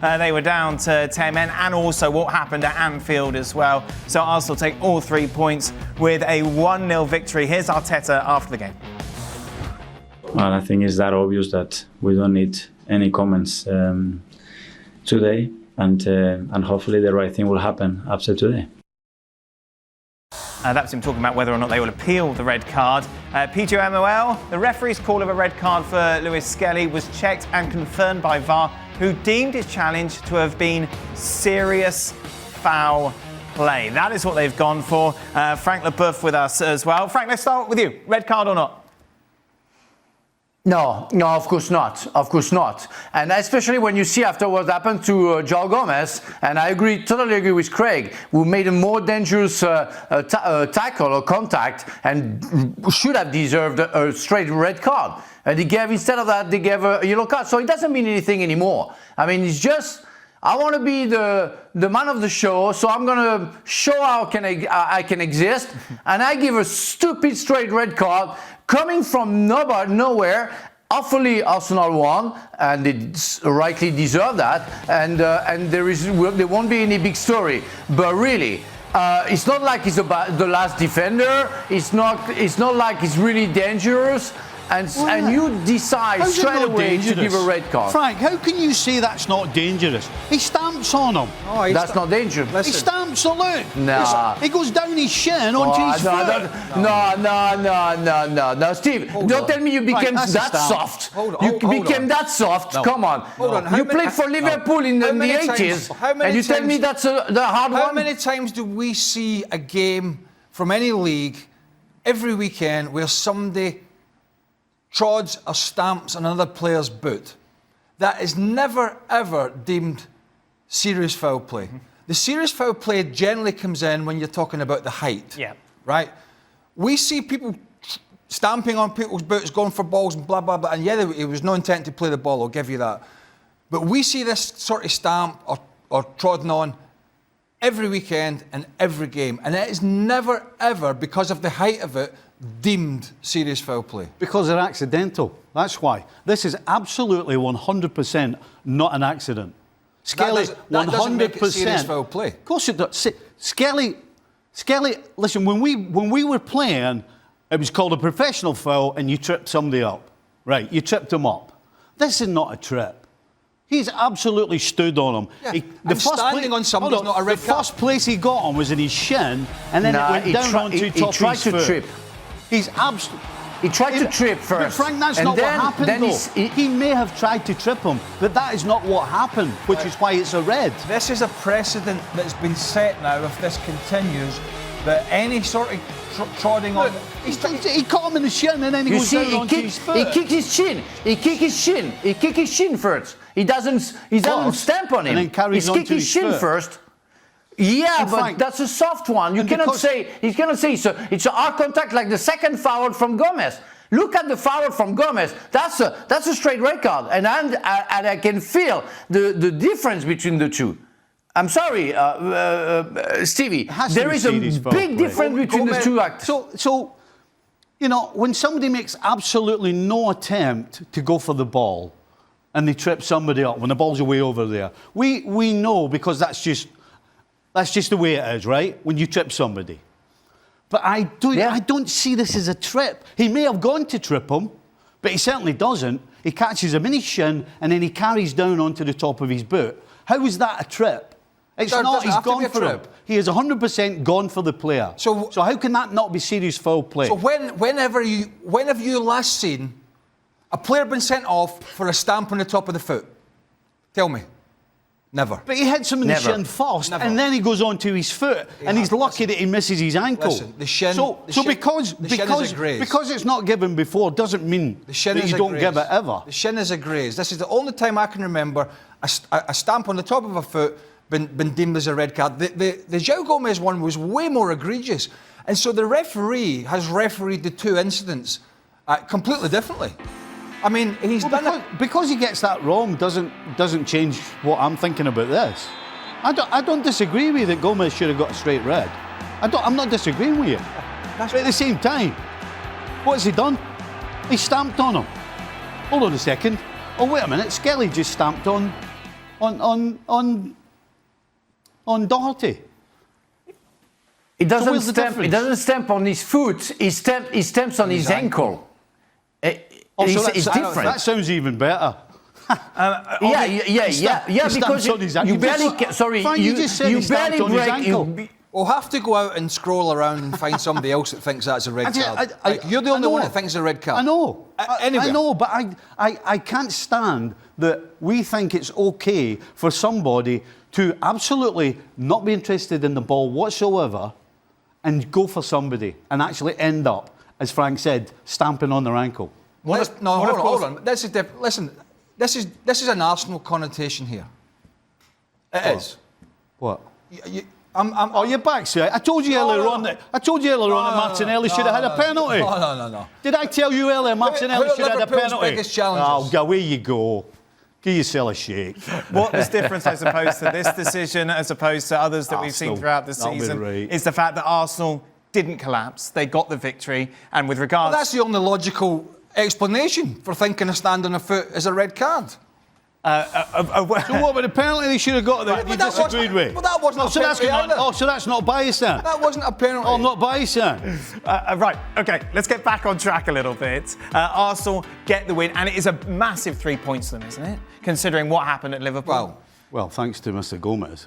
They were down to 10 men, and also what happened at Anfield as well. So Arsenal take all 3 points with a 1-0 victory. Here's Arteta after the game. Well, I think it's that obvious that we don't need any comments today, and hopefully the right thing will happen after today. That's him talking about whether or not they will appeal the red card. PGMOL, the referee's call of a red card for Lewis-Skelly was checked and confirmed by VAR, who deemed his challenge to have been serious foul play. That is what they've gone for. Frank Leboeuf with us as well. Frank, let's start with you. Red card or not? No, of course not. Of course not. And especially when you see after what happened to Joao Gomez, and I totally agree with Craig, who made a more dangerous tackle or contact and should have deserved a straight red card. And instead of that, they gave a yellow card. So it doesn't mean anything anymore. I mean, it's just, I want to be the man of the show, so I'm going to show how I can exist, and I give a stupid straight red card coming from nowhere. Hopefully Arsenal won, and they rightly deserve that, and there won't be any big story. But really, it's not like it's about the last defender. It's not like it's really dangerous. And you decide straight away to give a red card. Frank, how can you say that's not dangerous? He stamps on him. Oh, that's not dangerous. He stamps a look. Nah. He goes down his shin onto his foot. No, Steve, don't tell me you became that soft. You became that soft. No. Come on. Hold on. You played for Liverpool in the 80s, and you tell me that's the hard one? How many times do we see a game from any league every weekend where somebody trods or stamps another player's boot? That is never, ever deemed serious foul play. Mm-hmm. The serious foul play generally comes in when you're talking about the height. Yeah. Right? We see people stamping on people's boots, going for balls and blah, blah, blah. And yeah, it was no intent to play the ball, I'll give you that. But we see this sort of stamp or trodden on every weekend and every game. And it is never, ever, because of the height of it, deemed serious foul play. Because they're accidental. That's why. This is absolutely 100% not an accident. Skelly, that doesn't make it serious foul play. Of course it does. Skelly, listen, when we were playing, it was called a professional foul and you tripped somebody up. Right, you tripped him up. This is not a trip. He's absolutely stood on him. Yeah, standing on somebody is not a red card. The first place he got on was in his shin, and then it went down onto top of his foot. Trip. He tried to trip first. But Frank, that's not what happened, though. He may have tried to trip him, but that is not what happened, which is why it's a red. This is a precedent that's been set now, if this continues, that any sort of trodding on... He caught him in the shin and then he goes down onto his foot. He kicked his shin first. He doesn't stamp on him. And then carries He's kicked his shin first. Yeah, but Frank, that's a soft one. You cannot say so. It's a hard contact like the second foul from Gomez. Look at the foul from Gomez. That's a straight red card, and I can feel the difference between the two. I'm sorry, Stevie. There is a big difference between the two acts. So, you know, when somebody makes absolutely no attempt to go for the ball, and they trip somebody up when the ball's away over there, we know, because that's just the way it is, right? When you trip somebody. But I don't see this as a trip. He may have gone to trip him, but he certainly doesn't. He catches him in his shin and then he carries down onto the top of his boot. How is that a trip? It's not. He's gone for him. He is 100% gone for the player. So how can that not be serious foul play? So when have you last seen a player been sent off for a stamp on the top of the foot? Tell me. Never. But he hits him in the shin first, and then he goes on to his foot, and he's lucky that he misses his ankle. Listen, the shin. Because it's not given before doesn't mean that you don't give it ever. The shin is a graze. This is the only time I can remember a stamp on the top of a foot been deemed as a red card. The Joao Gomez one was way more egregious, and so the referee has refereed the two incidents completely differently. I mean, because he gets that wrong doesn't change what I'm thinking about this. I don't disagree with you that Gomez should have got a straight red. I'm not disagreeing with you. But at the same time, what has he done? He stamped on him. Hold on a second. Oh, wait a minute. Skelly just stamped on on Doherty. It doesn't where's the stamp. It difference? doesn't stamp on his foot. It stamps on his ankle. It's different. That sounds even better. Yeah. Because you barely. Sorry, Frank, you just said you he stamped barely on his break. ankle. We'll have to go out and scroll around and find somebody else that thinks that's a red card. You're the only one that thinks it's a red card. I know. Anyway. I know, but I can't stand that we think it's okay for somebody to absolutely not be interested in the ball whatsoever and go for somebody and actually end up, as Frank said, stamping on their ankle. Hold on. This is listen. This is an Arsenal connotation here. It is. What? You're back, sir. I told you earlier on that Martinelli should have had a penalty. No. Did I tell you earlier Martinelli should have had a Liverpool's penalty? biggest challenges? Oh, away you go. Give yourself a shake. What is different as opposed to this decision, as opposed to others that we've seen Arsenal, throughout the that'll be season, right. is the fact that Arsenal didn't collapse. They got the victory. And with regards... That's the only logical explanation for thinking a stand on a foot is a red card. So what about the penalty they should have got that you disagreed with? Well, that wasn't a penalty either. So that's not biased then? That wasn't a penalty. Oh, I'm not biased then. Right, OK, let's get back on track a little bit. Arsenal get the win, and it is a massive 3 points to them, isn't it? Considering what happened at Liverpool. Well, thanks to Mr. Gomez.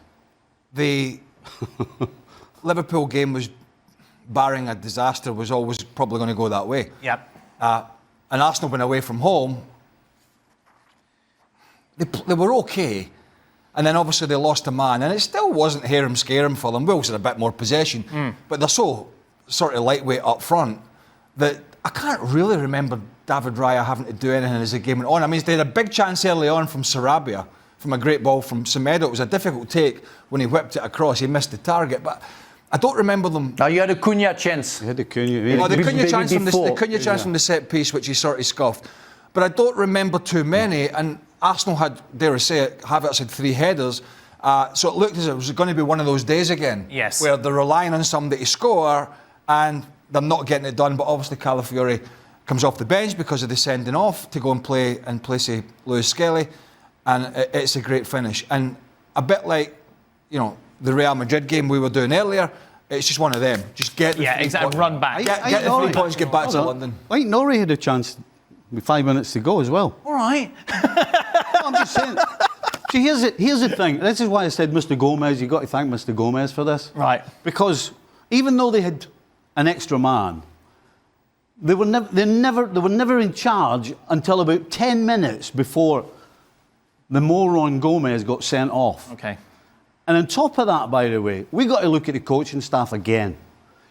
The Liverpool game was, barring a disaster, was always probably going to go that way. Yep. And Arsenal went away from home. They were okay, and then obviously they lost a man, and it still wasn't harem-scarum for them. Wolves had a bit more possession, but they're so sort of lightweight up front that I can't really remember David Raya having to do anything as the game went on. I mean, they had a big chance early on from Sarabia, from a great ball from Semedo. It was a difficult take when he whipped it across. He missed the target, but I don't remember them. You had a Cunha chance. You had the Cunha. Well, the Cunha chance before. from the set piece, which he sort of scuffed. But I don't remember too many, and Arsenal had, dare I say it, Havertz had 3 headers, so it looked as if it was going to be one of those days again. Yes. Where they're relying on somebody to score, and they're not getting it done, but obviously Calafiori comes off the bench because of the sending off to go and play in place of Lewis-Skelly, and it's a great finish. And a bit like, the Real Madrid game we were doing earlier, it's just one of them. Just get the 3 exactly. points. Run back. Get the 3 points, get back to London. I think Norrie had a chance with 5 minutes to go as well. All right. I'm just saying. See, here's the thing. This is why I said Mr. Gomez. You've got to thank Mr. Gomez for this. Right. Because even though they had an extra man, they were never in charge until about 10 minutes before the moron Gomez got sent off. OK. And on top of that, by the way, we got to look at the coaching staff again.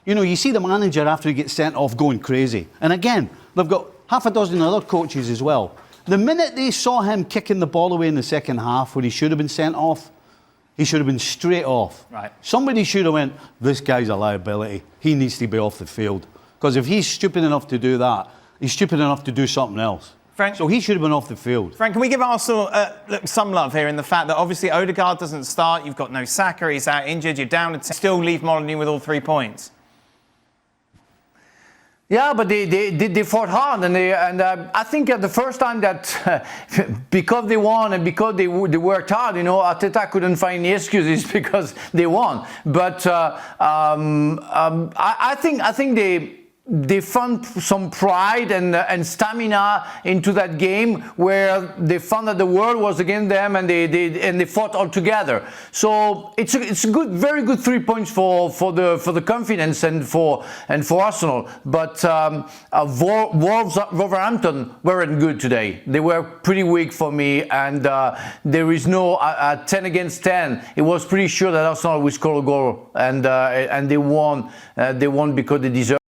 You see the manager after he gets sent off going crazy. And again, they've got half a dozen other coaches as well. The minute they saw him kicking the ball away in the second half where he should have been sent off, he should have been straight off. Right. Somebody should have went, this guy's a liability. He needs to be off the field. Because if he's stupid enough to do that, he's stupid enough to do something else. Frank, so he should have been off the field. Frank, can we give Arsenal some love here in the fact that obviously Odegaard doesn't start, you've got no Saka, he's out injured, you're down to still leave Molineux with all 3 points? Yeah, but they fought hard, and I think the first time that because they won and because they worked hard, Arteta couldn't find any excuses because they won. But I think they found some pride and stamina into that game where they found that the world was against them and they fought all together. So it's a good, very good 3 points for the confidence and for Arsenal. But Wolverhampton weren't good today. They were pretty weak for me, and there is no 10 against 10. It was pretty sure that Arsenal would score a goal, and they won. They won because they deserved.